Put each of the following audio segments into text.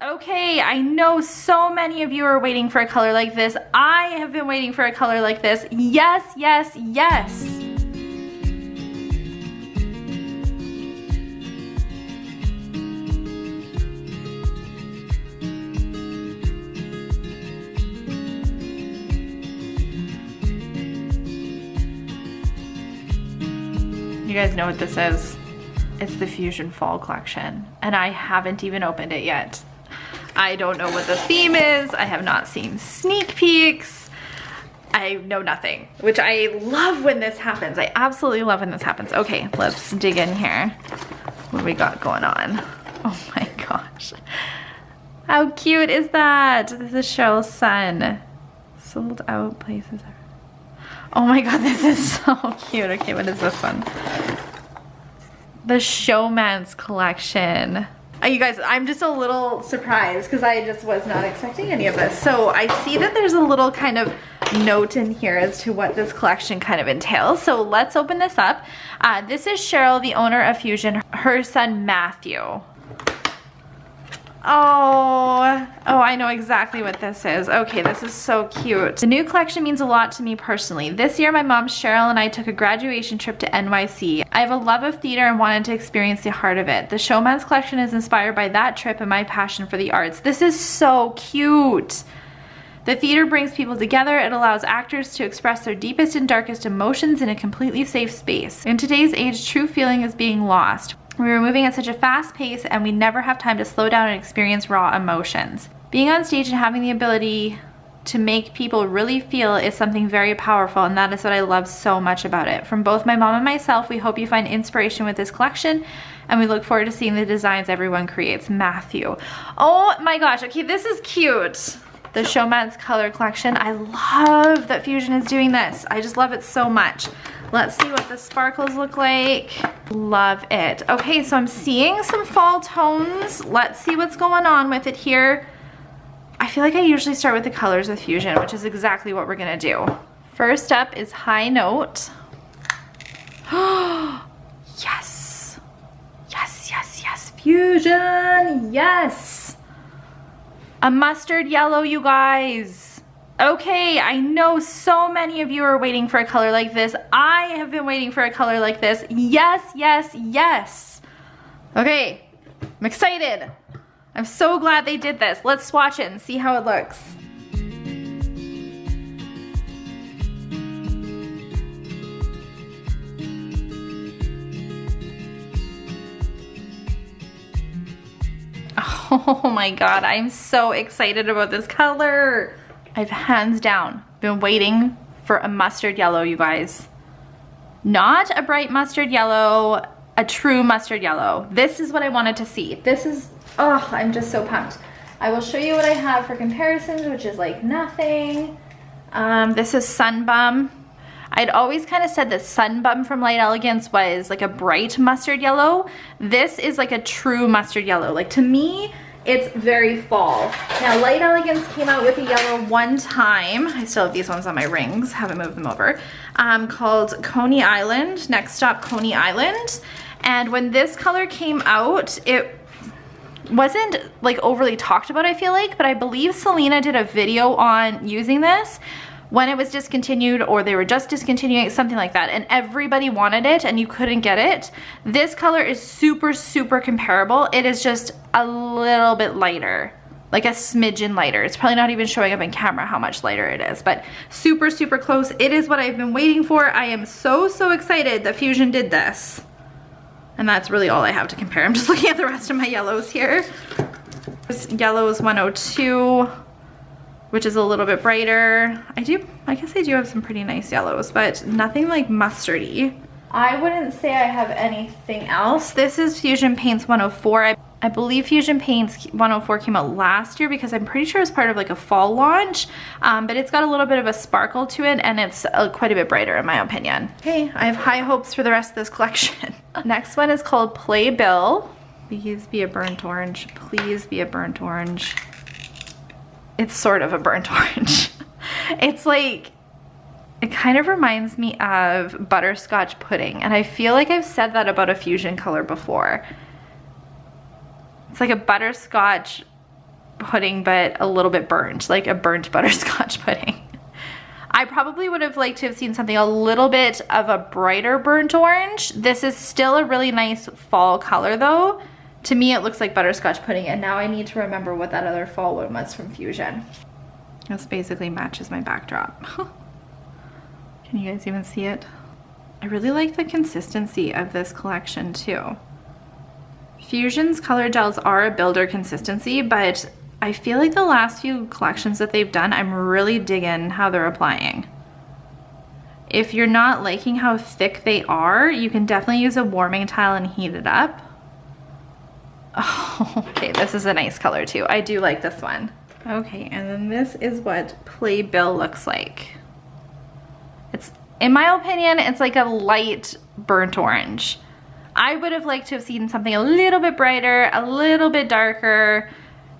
Okay, I know so many of you are waiting for a color like this. I have been waiting for a color like this. Yes, yes, yes. You guys know what this is. It's the Fuzion Fall collection, and I haven't even opened it yet. I don't know what the theme is. I have not seen sneak peeks. I know nothing, which I love when this happens. I absolutely love when this happens. Okay, let's dig in here. What do we got going on? Oh my gosh. How cute is that? This is Cheryl's son. Sold out places. Oh my god, this is so cute. Okay, what is this one? The Showmance collection. You guys, I'm just a little surprised because I just was not expecting any of this. So I see that there's a little kind of note in here as to what this collection kind of entails. So let's open this up. This is Cheryl, the owner of Fuzion, her son Matthew. Oh, I know exactly what this is. Okay, this is so cute. The new collection means a lot to me personally. This year, my mom Cheryl and I took a graduation trip to NYC. I have a love of theater and wanted to experience the heart of it. The Showmance collection is inspired by that trip and my passion for the arts. This is so cute. The theater brings people together. It allows actors to express their deepest and darkest emotions in a completely safe space. In today's age, true feeling is being lost. We were moving at such a fast pace and we never have time to slow down and experience raw emotions. Being on stage and having the ability to make people really feel is something very powerful, and that is what I love so much about it. From both my mom and myself, we hope you find inspiration with this collection, and we look forward to seeing the designs everyone creates. Matthew. Oh my gosh, okay, this is cute. The Showmance color collection. I love that Fuzion is doing this. I just love it so much. Let's see what the sparkles look like. Love it. Okay, so I'm seeing some fall tones. Let's see what's going on with it here. I feel like I usually start with the colors with Fuzion, which is exactly what we're gonna do. First up is High Note. Yes. Yes, yes, yes. Fuzion, yes. A mustard yellow, you guys. Okay, I know so many of you are waiting for a color like this. I have been waiting for a color like this. Yes, yes, yes. Okay, I'm excited. I'm so glad they did this. Let's swatch it and see how it looks. Oh my god, I'm so excited about this color. I've hands down been waiting for a mustard yellow, you guys. Not a bright mustard yellow, a true mustard yellow. This is what I wanted to see. This is, oh, I'm just so pumped. I will show you what I have for comparisons, which is like nothing. This is Sunbum. I'd always kind of said that Sunbum from Light Elegance was like a bright mustard yellow. This is like a true mustard yellow. Like, to me, it's very fall. Now, Light Elegance came out with a yellow one time. I still have these ones on my rings, haven't moved them over, called Coney Island, Next Stop Coney Island. And when this color came out, it wasn't like overly talked about, I feel like, but I believe Selena did a video on using this when it was discontinued, or they were just discontinuing it, something like that, and everybody wanted it and you couldn't get it. This color is super, super comparable. It is just a little bit lighter, like a smidgen lighter. It's probably not even showing up in camera how much lighter it is, but super, super close. It is what I've been waiting for. I am so, so excited that Fuzion did this. And that's really all I have to compare. I'm just looking at the rest of my yellows here. This yellow is 102. Which is a little bit brighter. I guess I do have some pretty nice yellows, but nothing like mustardy. I wouldn't say I have anything else. This is Fuzion Paints 104. I believe Fuzion Paints 104 came out last year because I'm pretty sure it's part of like a fall launch, but it's got a little bit of a sparkle to it and it's quite a bit brighter in my opinion. Okay, I have high hopes for the rest of this collection. Next one is called Playbill. Please be a burnt orange. Please be a burnt orange. It's sort of a burnt orange. It's like, it kind of reminds me of butterscotch pudding, and I feel like I've said that about a Fuzion color before. It's like a butterscotch pudding, but a little bit burnt, like a burnt butterscotch pudding. I probably would have liked to have seen something a little bit of a brighter burnt orange. This is still a really nice fall color though. To me, it looks like butterscotch pudding, and now I need to remember what that other fall one was from Fuzion. This basically matches my backdrop. Can you guys even see it? I really like the consistency of this collection too. Fuzion's color gels are a builder consistency, but I feel like the last few collections that they've done, I'm really digging how they're applying. If you're not liking how thick they are, you can definitely use a warming towel and heat it up. Oh, okay, this is a nice color too. I do like this one. Okay, and then this is what Playbill looks like. It's, in my opinion, it's like a light burnt orange. I would have liked to have seen something a little bit brighter, a little bit darker,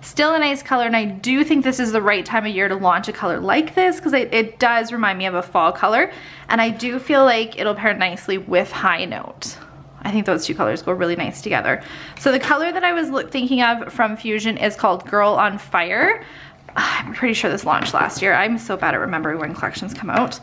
still a nice color, and I do think this is the right time of year to launch a color like this because it does remind me of a fall color, and I do feel like it'll pair nicely with High Note. I think those two colors go really nice together. So the color that I was thinking of from Fuzion is called Girl on Fire. I'm pretty sure this launched last year. I'm so bad at remembering when collections come out.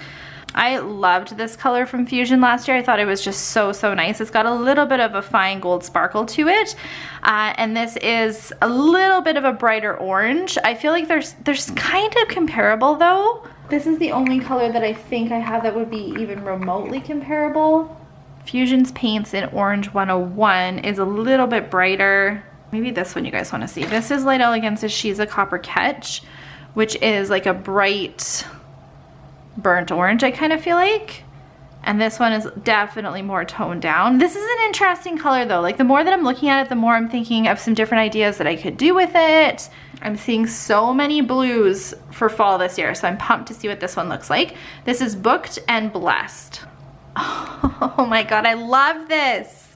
I loved this color from Fuzion last year. I thought it was just so nice. It's got a little bit of a fine gold sparkle to it. And this is a little bit of a brighter orange. I feel like there's kind of comparable though. This is the only color that I think I have that would be even remotely comparable. Fuzion's paints in Orange 101 is a little bit brighter. Maybe this one you guys want to see. This is Light Elegance's She's a Copper Catch, which is like a bright burnt orange, I kind of feel like. And this one is definitely more toned down. This is an interesting color though. Like the more that I'm looking at it, the more I'm thinking of some different ideas that I could do with it. I'm seeing so many blues for fall this year, so I'm pumped to see what this one looks like. This is Booked and Blessed. Oh my god, I love this.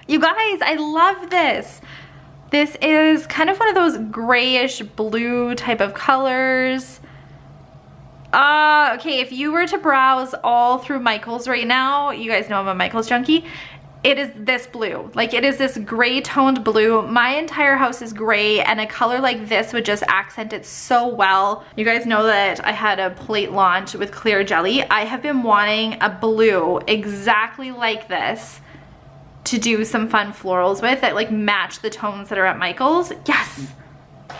You guys, I love this. This is kind of one of those grayish blue type of colors. Okay, if you were to browse all through Michaels right now, you guys know I'm a Michaels junkie, it is this blue. Like it is this gray toned blue. My entire house is gray, and a color like this would just accent it so well. You guys know that I had a plate launch with clear jelly. I have been wanting a blue exactly like this to do some fun florals with that like match the tones that are at Michaels. Yes,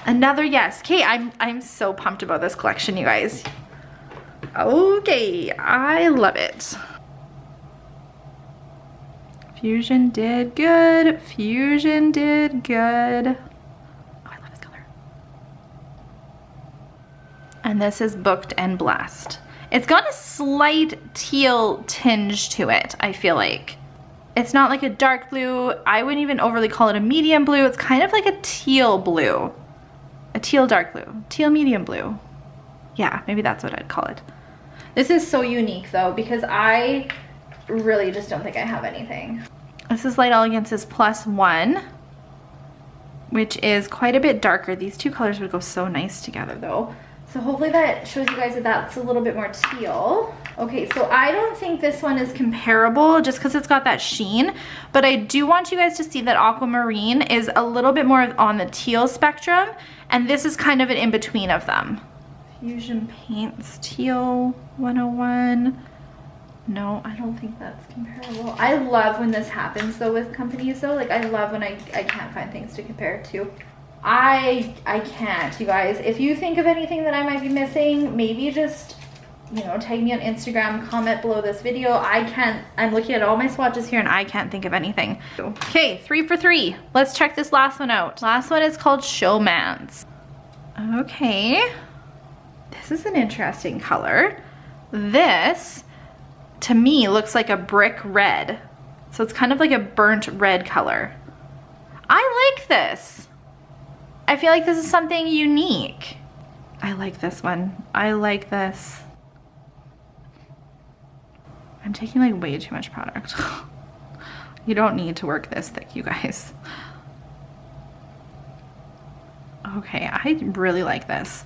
another yes. Okay, I'm so pumped about this collection, you guys. Okay, I love it. Fuzion did good. Fuzion did good. Oh, I love this color. And this is Booked and Blessed. It's got a slight teal tinge to it, I feel like. It's not like a dark blue. I wouldn't even overly call it a medium blue. It's kind of like a teal blue. A teal dark blue. Teal medium blue. Yeah, maybe that's what I'd call it. This is so unique though, because I really just don't think I have anything. This is Light Elegance's +1, which is quite a bit darker. These two colors would go so nice together though. So hopefully that shows you guys that that's a little bit more teal. Okay, so I don't think this one is comparable just because it's got that sheen, but I do want you guys to see that Aquamarine is a little bit more on the teal spectrum, and this is kind of an in-between of them. Fuzion Paints Teal 101. No, I don't think that's comparable. I love when this happens though with companies though. Like I love when I can't find things to compare to. I can't, you guys. If you think of anything that I might be missing, maybe just, you know, tag me on Instagram, comment below this video. I'm looking at all my swatches here and I can't think of anything. Okay, 3 for 3. Let's check this last one out. Last one is called Showmance. Okay. This is an interesting color. This, to me, looks like a brick red. So it's kind of like a burnt red color. I like this. I feel like this is something unique. I like this one. I like this. I'm taking like way too much product. You don't need to work this thick, you guys. Okay, I really like this.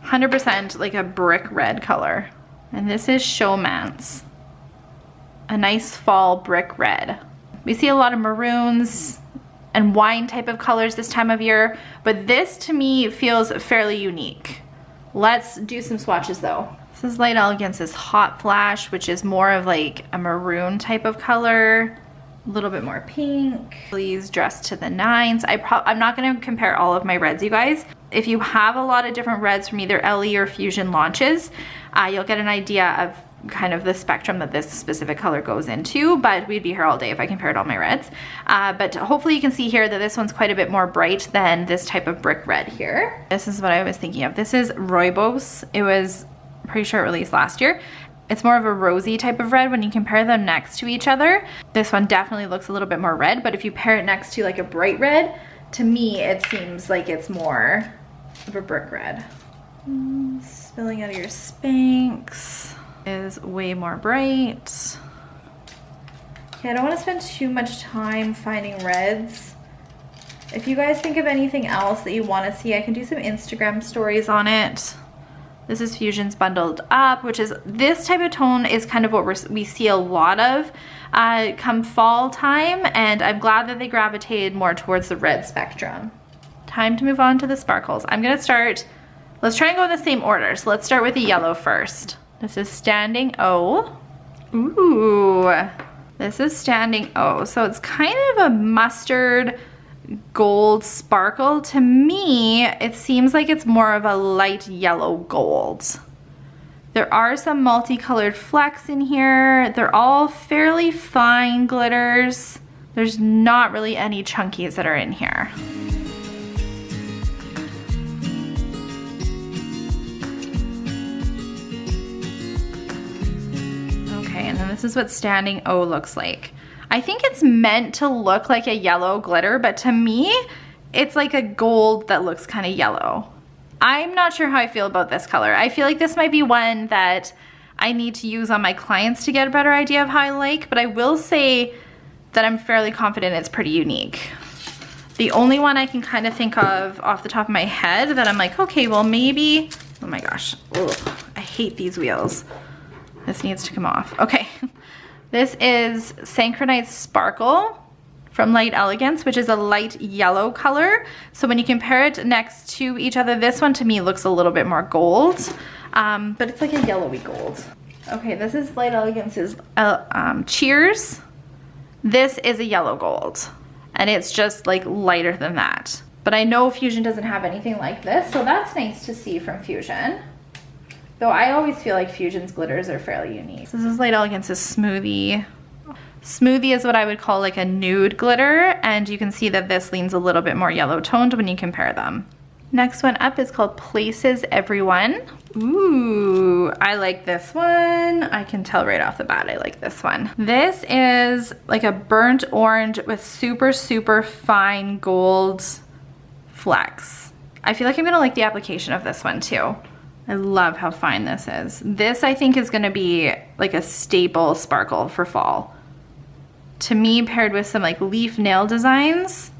100% like a brick red color. And this is Showmance. A nice fall brick red. We see a lot of maroons and wine type of colors this time of year, but this to me feels fairly unique. Let's do some swatches though. This is Light Elegance's Hot Flash, which is more of like a maroon type of color, a little bit more pink. Please dress to the nines. I'm not gonna compare all of my reds, you guys. If you have a lot of different reds from either LE or Fuzion launches, you'll get an idea of kind of the spectrum that this specific color goes into, but we'd be here all day if I compared all my reds. But hopefully you can see here that this one's quite a bit more bright than this type of brick red here. This is what I was thinking of. This is Rooibos. It was pretty sure it released last year. It's more of a rosy type of red when you compare them next to each other. This one definitely looks a little bit more red, but if you pair it next to like a bright red, to me it seems like it's more of a brick red. Spilling out of your Spanx is way more bright. Okay, I don't want to spend too much time finding reds. If you guys think of anything else that you want to see, I can do some Instagram stories on it. This is Fuzion's Bundled Up, which is this type of tone is kind of what we see a lot of come fall time, and I'm glad that they gravitated more towards the red spectrum. Time to move on to the sparkles. I'm gonna start, let's try and go in the same order. So let's start with the yellow first. This is Standing O. Ooh, this is Standing O. So it's kind of a mustard gold sparkle. To me, it seems like it's more of a light yellow gold. There are some multicolored flecks in here. They're all fairly fine glitters. There's not really any chunkies that are in here. Okay, and then this is what Standing O looks like. I think it's meant to look like a yellow glitter, but to me, it's like a gold that looks kind of yellow. I'm not sure how I feel about this color. I feel like this might be one that I need to use on my clients to get a better idea of how I like, but I will say that I'm fairly confident it's pretty unique. The only one I can kind of think of off the top of my head that I'm like, okay, well maybe, oh my gosh, ugh, I hate these wheels. This needs to come off. Okay. This is Synchronized Sparkle from Light Elegance, which is a light yellow color. So when you compare it next to each other, this one to me looks a little bit more gold, but it's like a yellowy gold. Okay, this is Light Elegance's Cheers. This is a yellow gold, and it's just like lighter than that. But I know Fuzion doesn't have anything like this, so that's nice to see from Fuzion. Though I always feel like Fuzion's glitters are fairly unique. This is Light Elegance's Smoothie. Smoothie is what I would call like a nude glitter, and you can see that this leans a little bit more yellow toned when you compare them. Next one up is called Places Everyone. Ooh, I like this one. I can tell right off the bat I like this one. This is like a burnt orange with super, super fine gold flecks. I feel like I'm gonna like the application of this one too. I love how fine this is. This I think is gonna be like a staple sparkle for fall. To me, paired with some like leaf nail designs.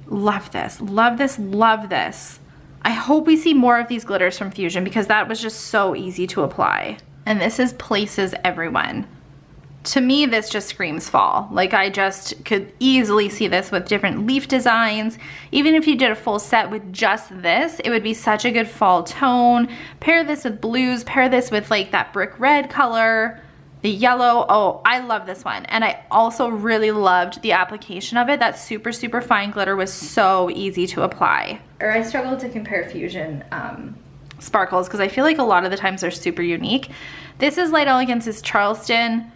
Love this, love this, love this. I hope we see more of these glitters from Fuzion because that was just so easy to apply. And this is Places Everyone. To me, this just screams fall. Like I just could easily see this with different leaf designs. Even if you did a full set with just this, it would be such a good fall tone. Pair this with blues, pair this with like that brick red color, the yellow. Oh, I love this one. And I also really loved the application of it. That super, super fine glitter was so easy to apply. Or I struggled to compare Fuzion sparkles because I feel like a lot of the times they're super unique. This is Light Elegance's Charleston.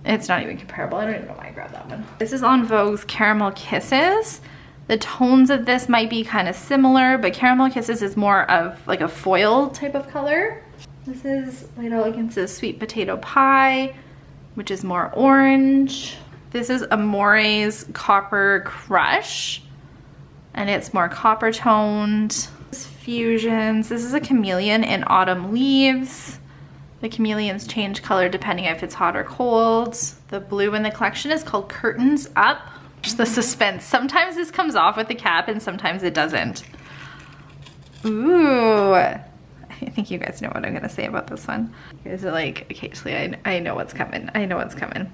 It's not even comparable. I don't even know why I grabbed that one. This is On Vogue's Caramel Kisses. The tones of this might be kind of similar, but Caramel Kisses is more of like a foil type of color. This is Light Elegance's Sweet Potato Pie, which is more orange. This is Amore's Copper Crush, and it's more copper toned. This is Fusion's. This is a Chameleon in Autumn Leaves. The chameleons change color depending if it's hot or cold. The blue in the collection is called Curtains Up. Just the suspense. Sometimes this comes off with the cap and sometimes it doesn't. Ooh. I think you guys know what I'm gonna say about this one. You guys are like, occasionally, I know what's coming. I know what's coming.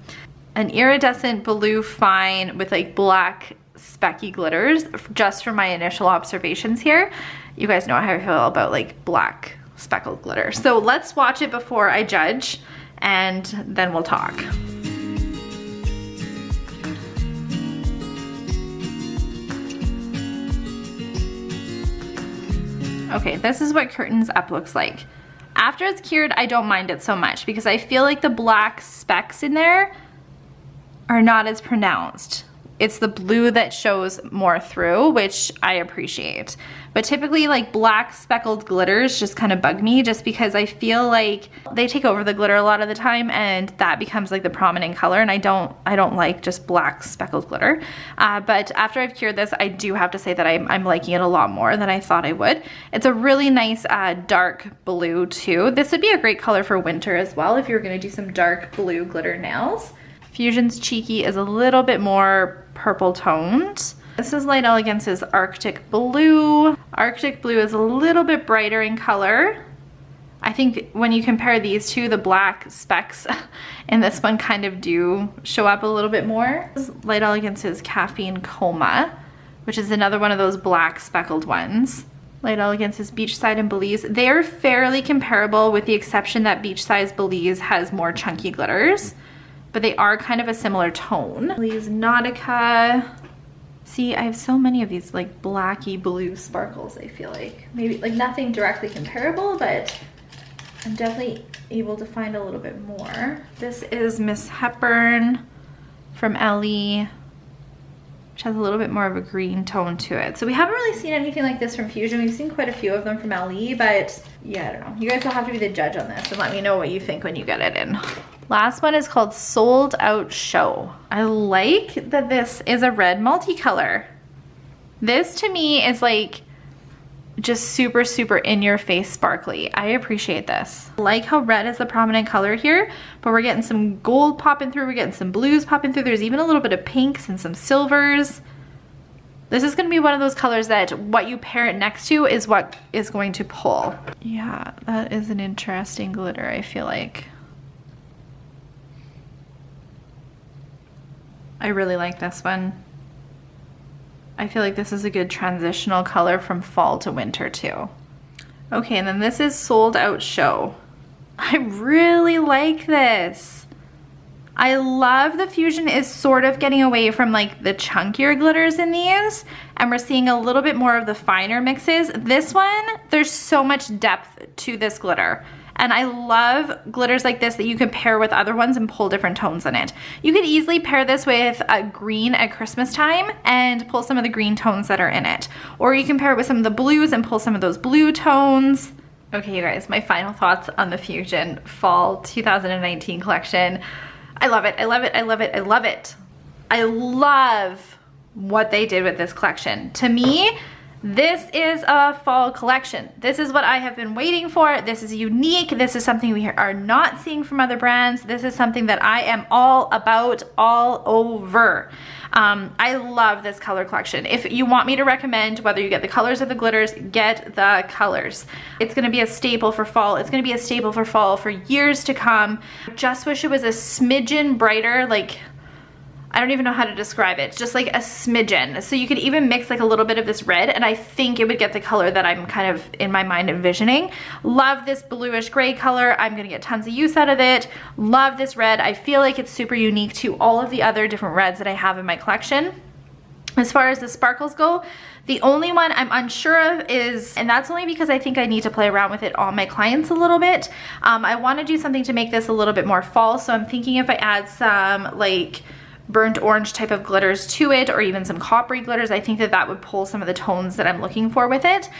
An iridescent blue fine with like black specky glitters just from my initial observations here. You guys know how I feel about like black speckled glitter. So let's swatch it before I judge and then we'll talk. Okay, this is what Curtains Up looks like. After it's cured, I don't mind it so much because I feel like the black specks in there are not as pronounced. It's the blue that shows more through, which I appreciate. But typically like black speckled glitters just kind of bug me just because I feel like they take over the glitter a lot of the time and that becomes like the prominent color, and I don't like just black speckled glitter. But after I've cured this, I do have to say that I'm liking it a lot more than I thought I would. It's a really nice dark blue too. This would be a great color for winter as well if you're gonna do some dark blue glitter nails. Fusion's Cheeky is a little bit more purple toned. This is Light Elegance's Arctic Blue. Arctic Blue is a little bit brighter in color. I think when you compare these two, the black specks in this one kind of do show up a little bit more. This is Light Elegance's Caffeine Coma, which is another one of those black speckled ones. Light Elegance's Beachside and Belize. They are fairly comparable with the exception that Beachside's Belize has more chunky glitters, but they are kind of a similar tone. Belize Nautica. See, I have so many of these like blacky blue sparkles, I feel like. Maybe like nothing directly comparable, but I'm definitely able to find a little bit more. This is Miss Hepburn from Ellie, which has a little bit more of a green tone to it. So we haven't really seen anything like this from Fuzion. We've seen quite a few of them from Ellie, but yeah, I don't know. You guys will have to be the judge on this and let me know what you think when you get it in. Last one is called Sold Out Show. I like that this is a red multicolor. This to me is like just super, super in your face sparkly. I appreciate this. I like how red is the prominent color here, but we're getting some gold popping through, we're getting some blues popping through. There's even a little bit of pinks and some silvers. This is gonna be one of those colors that what you pair it next to is what is going to pull. Yeah, that is an interesting glitter, I feel like. I really like this one. I feel like this is a good transitional color from fall to winter too. Okay, and then this is Sold Out Show. I really like this. I love the Fusion is sort of getting away from like the chunkier glitters in these, and we're seeing a little bit more of the finer mixes. This one, there's so much depth to this glitter. And I love glitters like this that you can pair with other ones and pull different tones in it. You could easily pair this with a green at Christmas time and pull some of the green tones that are in it. Or you can pair it with some of the blues and pull some of those blue tones. Okay, you guys, my final thoughts on the Fuzion Fall 2019 collection. I love it, I love it, I love it, I love it. I love what they did with this collection. To me, this is a fall collection. This is what I have been waiting for. This is unique. This is something we are not seeing from other brands. This is something that I am all about, all over. I love this color collection. If you want me to recommend whether you get the colors or the glitters, get the colors. It's gonna be a staple for fall. It's gonna be a staple for fall for years to come. Just wish it was a smidgen brighter, like, I don't even know how to describe it, just like a smidgen. So you could even mix like a little bit of this red and I think it would get the color that I'm kind of in my mind envisioning. Love this bluish gray color. I'm gonna get tons of use out of it. Love this red. I feel like it's super unique to all of the other different reds that I have in my collection. As far as the sparkles go, the only one I'm unsure of is, and that's only because I think I need to play around with it on my clients a little bit. I wanna do something to make this a little bit more fall, so I'm thinking if I add some like burnt orange type of glitters to it, or even some coppery glitters, I think that that would pull some of the tones that I'm looking for with it.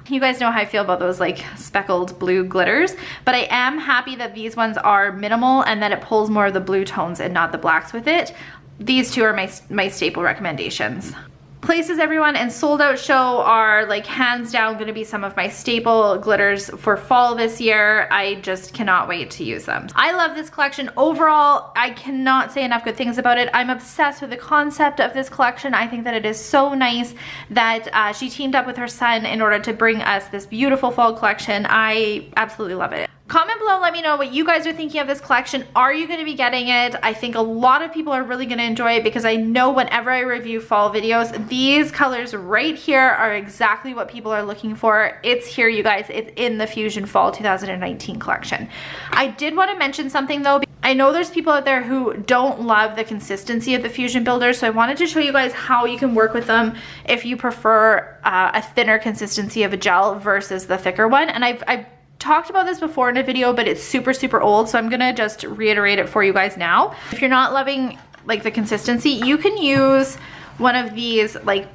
You guys know how I feel about those like speckled blue glitters, but I am happy that these ones are minimal and that it pulls more of the blue tones and not the blacks with it. These two are my staple recommendations. Places Everyone and Sold Out Show are like hands down gonna be some of my staple glitters for fall this year. I just cannot wait to use them. I love this collection overall. I cannot say enough good things about it. I'm obsessed with the concept of this collection. I think that it is so nice that she teamed up with her son in order to bring us this beautiful fall collection. I absolutely love it. Comment below, let me know what you guys are thinking of this collection. Are you going to be getting it? I think a lot of people are really going to enjoy it because I know whenever I review fall videos, these colors right here are exactly what people are looking for. It's here, you guys. It's in the Fuzion Fall 2019 collection. I did want to mention something though. I know there's people out there who don't love the consistency of the Fuzion builders, so I wanted to show you guys how you can work with them if you prefer a thinner consistency of a gel versus the thicker one. And I've talked about this before in a video, but it's super old, so I'm gonna just reiterate it for you guys now. If you're not loving like the consistency, you can use one of these like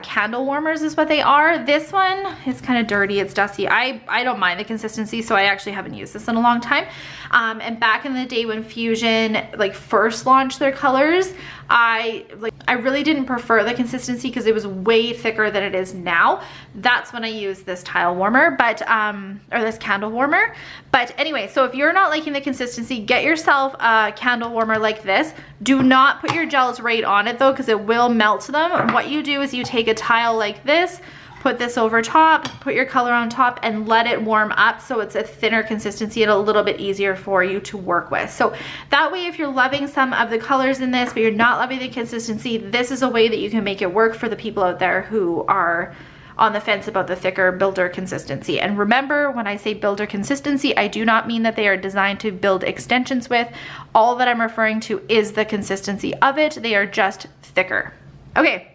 candle warmers is what they are. This one is kind of dirty, it's dusty. I don't mind the consistency, so I actually haven't used this in a long time. And back in the day when Fuzion like first launched their colors, I really didn't prefer the consistency because it was way thicker than it is now. That's when I used this tile warmer, but or this candle warmer. But anyway, so if you're not liking the consistency, get yourself a candle warmer like this. Do not put your gels right on it though, because it will melt them. What you do is you take a tile like this, put this over top, put your color on top, and let it warm up so it's a thinner consistency and a little bit easier for you to work with. So that way, if you're loving some of the colors in this, but you're not loving the consistency, this is a way that you can make it work for the people out there who are on the fence about the thicker builder consistency. And remember, when I say builder consistency, I do not mean that they are designed to build extensions with. All that I'm referring to is the consistency of it. They are just thicker. Okay.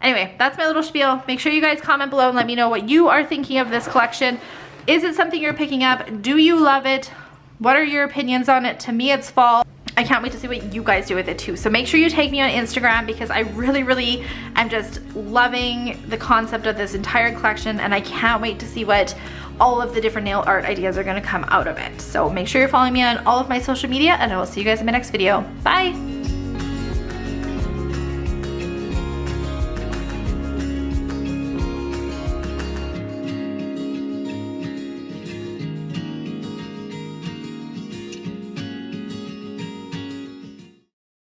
Anyway, that's my little spiel. Make sure you guys comment below and let me know what you are thinking of this collection. Is it something you're picking up? Do you love it? What are your opinions on it? To me, it's fall. I can't wait to see what you guys do with it too. So make sure you tag me on Instagram because I really am just loving the concept of this entire collection, and I can't wait to see what all of the different nail art ideas are gonna come out of it. So make sure you're following me on all of my social media, and I will see you guys in my next video. Bye.